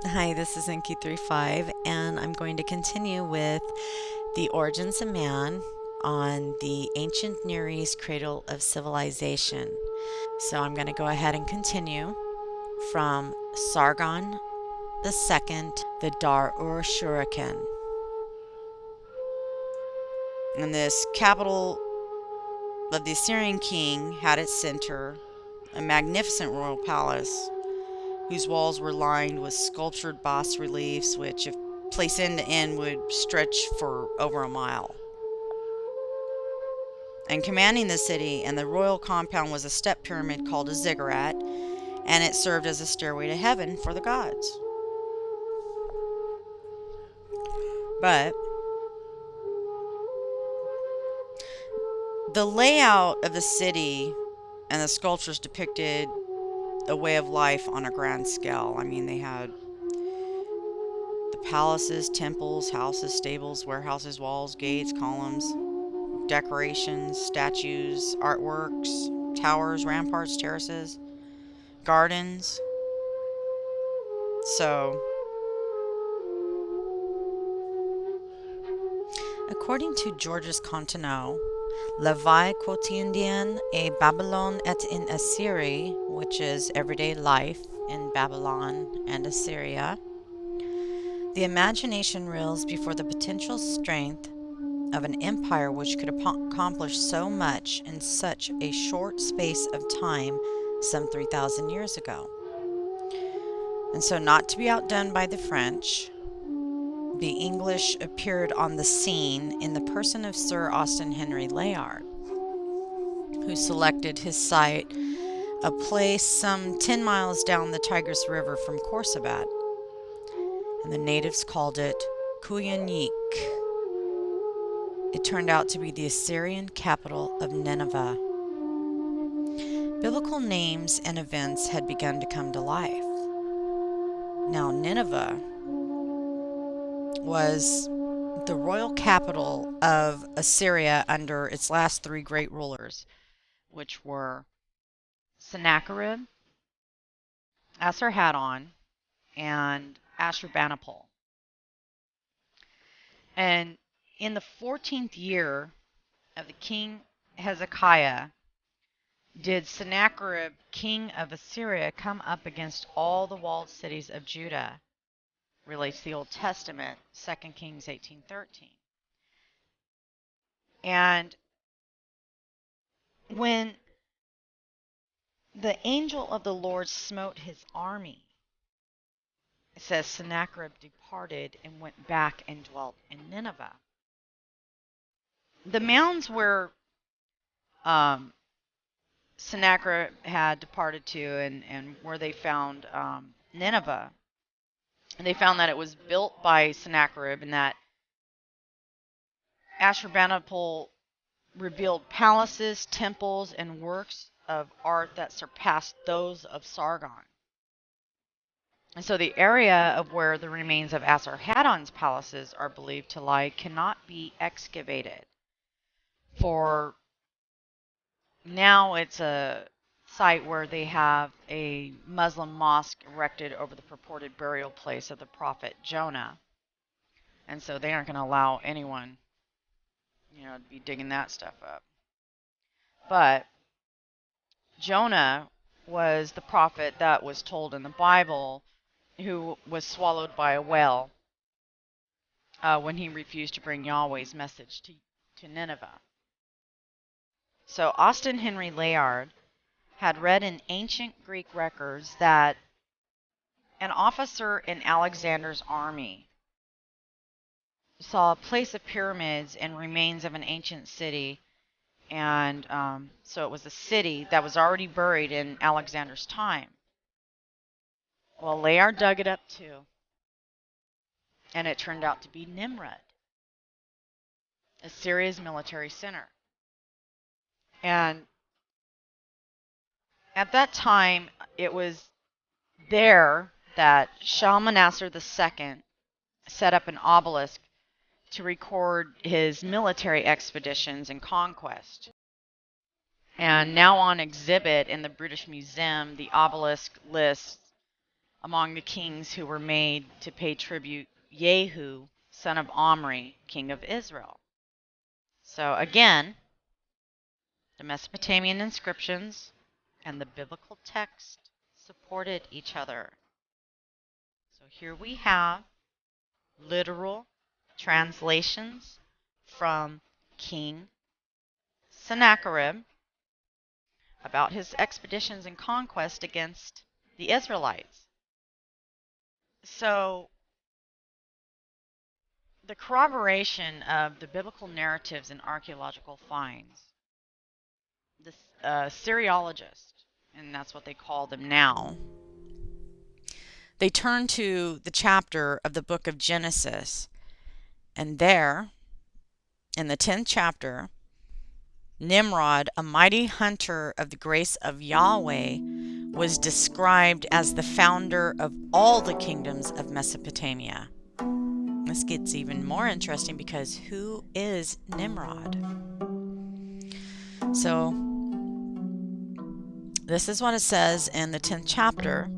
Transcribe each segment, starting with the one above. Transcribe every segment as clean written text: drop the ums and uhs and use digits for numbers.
Hi, this is Enki35, and I'm going to continue with the origins of man on the ancient Near East cradle of civilization. So I'm going to go ahead and continue from Sargon II, the Dar-ur-Shuriken. And this capital of the Assyrian king had its center a magnificent royal palace whose walls were lined with sculptured bas reliefs, which, if placed end to end, would stretch for over a mile. And commanding the city and the royal compound was a step pyramid called a ziggurat, and it served as a stairway to heaven for the gods. But the layout of the city and the sculptures depicted a way of life on a grand scale. I mean, they had the palaces, temples, houses, stables, warehouses, walls, gates, columns, decorations, statues, artworks, towers, ramparts, terraces, gardens. So, according to Georges Contenau, La vie quotidienne et Babylone et in Assyrie, which is everyday life in Babylon and Assyria, the imagination reels before the potential strength of an empire which could accomplish so much in such a short space of time some 3,000 years ago. And so, not to be outdone by the French, the English appeared on the scene in the person of Sir Austen Henry Layard, who selected his site, a place some 10 miles down the Tigris River from Khorsabad, and the natives called it Kuyunyik. It turned out to be the Assyrian capital of Nineveh. Biblical names and events had begun to come to life. Now, Nineveh was the royal capital of Assyria under its last three great rulers, which were Sennacharib, Esarhaddon, and Ashurbanipal. And in the 14th year of the king Hezekiah, did Sennacherib, king of Assyria, come up against all the walled cities of Judah, relates the Old Testament, 2 Kings 18:13. And when the angel of the Lord smote his army, it says Sennacherib departed and went back and dwelt in Nineveh. The mounds where Sennacherib had departed to and where they found Nineveh, and they found that it was built by Sennacherib and that Ashurbanipal revealed palaces, temples, and works of art that surpassed those of Sargon. And so the area of where the remains of Asarhaddon's palaces are believed to lie cannot be excavated. For now it's a site where they have a Muslim mosque erected over the purported burial place of the prophet Jonah. And so they aren't going to allow anyone, to be digging that stuff up. But Jonah was the prophet that was told in the Bible who was swallowed by a whale when he refused to bring Yahweh's message to Nineveh. So Austen Henry Layard had read in ancient Greek records that an officer in Alexander's army saw a place of pyramids and remains of an ancient city. And so it was a city that was already buried in Alexander's time. Well, Layard dug it up too. And it turned out to be Nimrud, Assyria's military center. And at that time, it was there that Shalmaneser II set up an obelisk to record his military expeditions and conquest. And now on exhibit in the British Museum, the obelisk lists among the kings who were made to pay tribute Jehu, son of Omri, king of Israel. So again, the Mesopotamian inscriptions and the biblical text supported each other. So here we have literal translations from King Sennacharib about his expeditions and conquest against the Israelites. So the corroboration of the biblical narratives and archaeological finds, the Syriologists, and that's what they call them now, they turn to the chapter of the book of Genesis, and there, in the 10th chapter, Nimrod, a mighty hunter of the grace of Yahweh, was described as the founder of all the kingdoms of Mesopotamia. This gets even more interesting because who is Nimrod? So, this is what it says in the 10th chapter.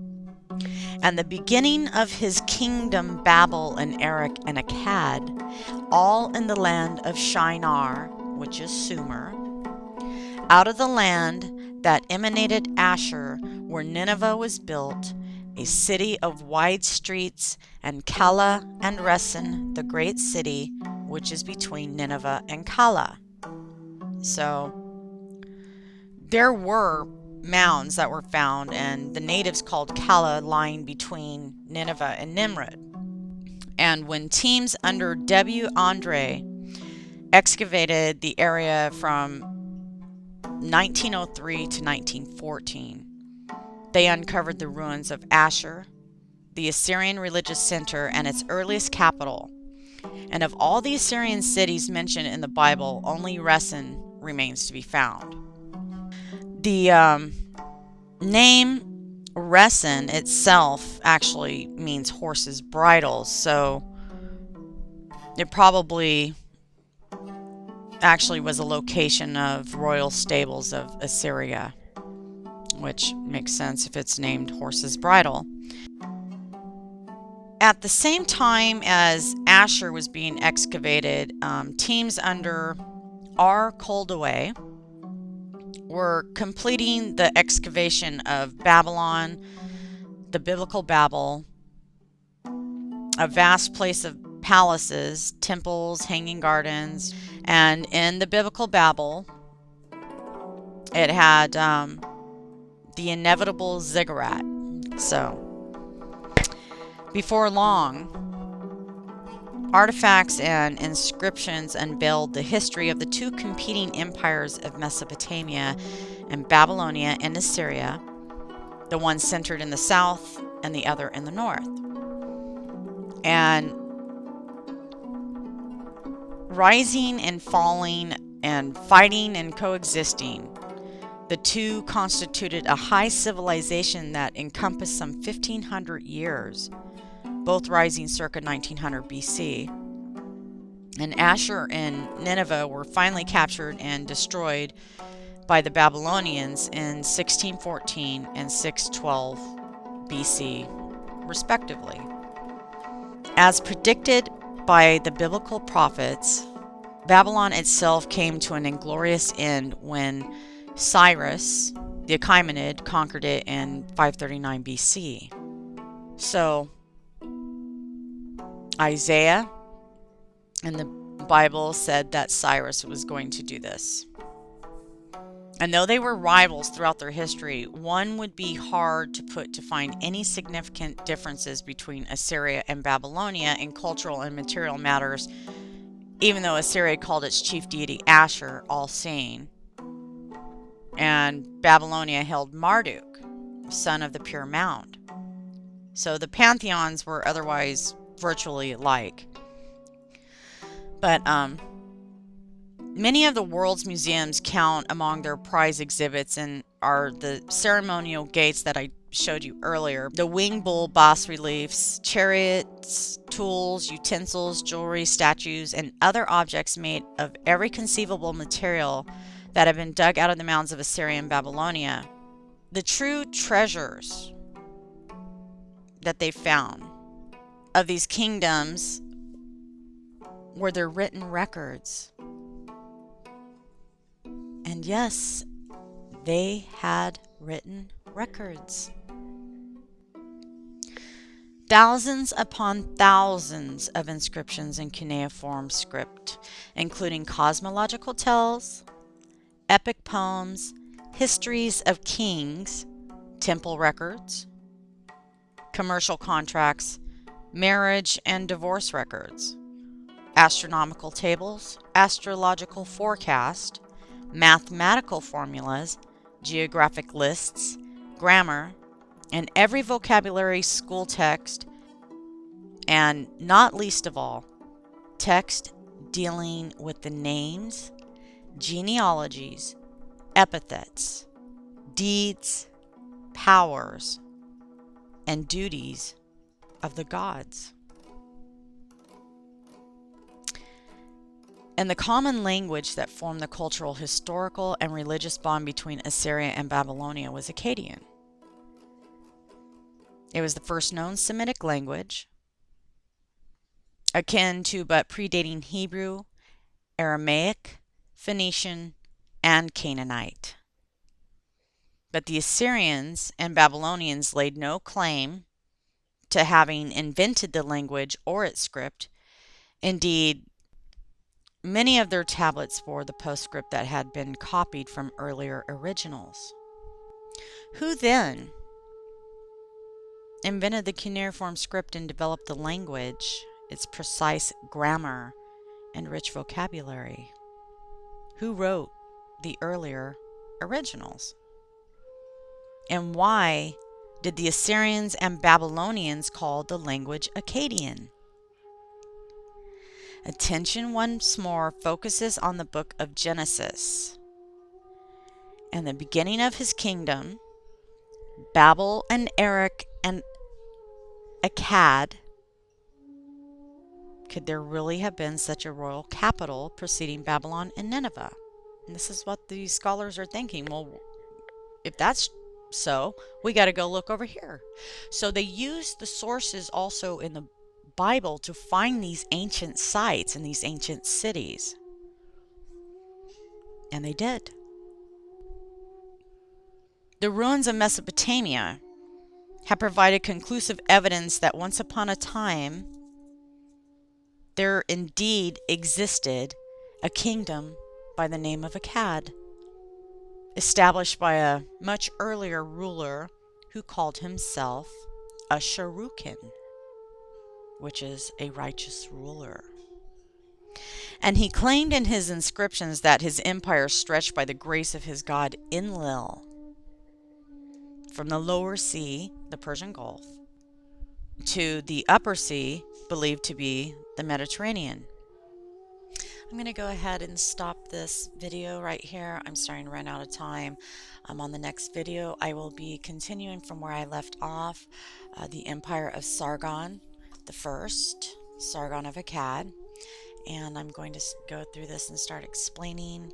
And the beginning of his kingdom, Babel and Erech and Akkad, all in the land of Shinar, which is Sumer, out of the land that emanated Asher, where Nineveh was built, a city of wide streets, and Calah and Resen, the great city, which is between Nineveh and Calah. So there were mounds that were found, and the natives called Calah, lying between Nineveh and Nimrod. And when teams under W. Andrea excavated the area from 1903 to 1914, they uncovered the ruins of Asher, the Assyrian religious center and its earliest capital. And of all the Assyrian cities mentioned in the Bible, only Resen remains to be found. The name Resen itself actually means horse's bridles, so it probably actually was a location of royal stables of Assyria, which makes sense if it's named horse's bridle. At the same time as Asher was being excavated, teams under R. Koldeway were completing the excavation of Babylon, the biblical Babel, a vast place of palaces, temples, hanging gardens, and in the biblical Babel, it had the inevitable ziggurat. So, before long, artifacts and inscriptions unveiled the history of the two competing empires of Mesopotamia and Babylonia and Assyria, the one centered in the south and the other in the north. And rising and falling and fighting and coexisting, the two constituted a high civilization that encompassed some 1,500 years, both rising circa 1900 BC. And Asher and Nineveh were finally captured and destroyed by the Babylonians in 1614 and 612 BC, respectively. As predicted by the biblical prophets, Babylon itself came to an inglorious end when Cyrus, the Achaemenid, conquered it in 539 BC. So, Isaiah and the Bible said that Cyrus was going to do this. And though they were rivals throughout their history, one would be hard to find any significant differences between Assyria and Babylonia in cultural and material matters, even though Assyria called its chief deity Asher, all-seeing, and Babylonia held Marduk, son of the pure mound. So the pantheons were otherwise virtually alike. But many of the world's museums count among their prize exhibits and are the ceremonial gates that I showed you earlier, the winged bull bas-reliefs, chariots, tools, utensils, jewelry, statues, and other objects made of every conceivable material that have been dug out of the mounds of Assyria and Babylonia. The true treasures that they found of these kingdoms were their written records. And yes, they had written records. Thousands upon thousands of inscriptions in cuneiform script, including cosmological tales, epic poems, histories of kings, temple records, commercial contracts, marriage and divorce records, astronomical tables, astrological forecast, mathematical formulas, geographic lists, grammar, and every vocabulary school text, and not least of all, text dealing with the names, genealogies, epithets, deeds, powers, and duties of the gods. And the common language that formed the cultural, historical, and religious bond between Assyria and Babylonia was Akkadian. It was the first known Semitic language, akin to but predating Hebrew, Aramaic, Phoenician, and Canaanite. But the Assyrians and Babylonians laid no claim to having invented the language or its script. Indeed, many of their tablets bore the postscript that had been copied from earlier originals. Who then invented the cuneiform script and developed the language, its precise grammar, and rich vocabulary? Who wrote the earlier originals? And why did the Assyrians and Babylonians call the language Akkadian? Attention once more focuses on the book of Genesis. And the beginning of his kingdom, Babel and Erech and Akkad. Could there really have been such a royal capital preceding Babylon and Nineveh? And this is what these scholars are thinking. Well, if that's so, we got to go look over here. So they used the sources also in the Bible to find these ancient sites and these ancient cities. And they did. The ruins of Mesopotamia have provided conclusive evidence that once upon a time there indeed existed a kingdom by the name of Akkad, established by a much earlier ruler who called himself a Sharukin, which is a righteous ruler. And he claimed in his inscriptions that his empire stretched by the grace of his god Enlil from the lower sea, the Persian Gulf, to the upper sea, believed to be the Mediterranean. I'm going to go ahead and stop this video right here. I'm starting to run out of time. On the next video, I will be continuing from where I left off, the empire of Sargon the First, Sargon of Akkad. And I'm going to go through this and start explaining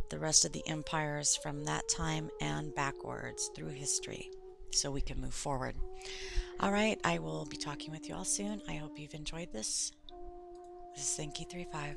the rest of the empires from that time and backwards through history so we can move forward. All right, I will be talking with you all soon. I hope you've enjoyed this. This is Thinky35.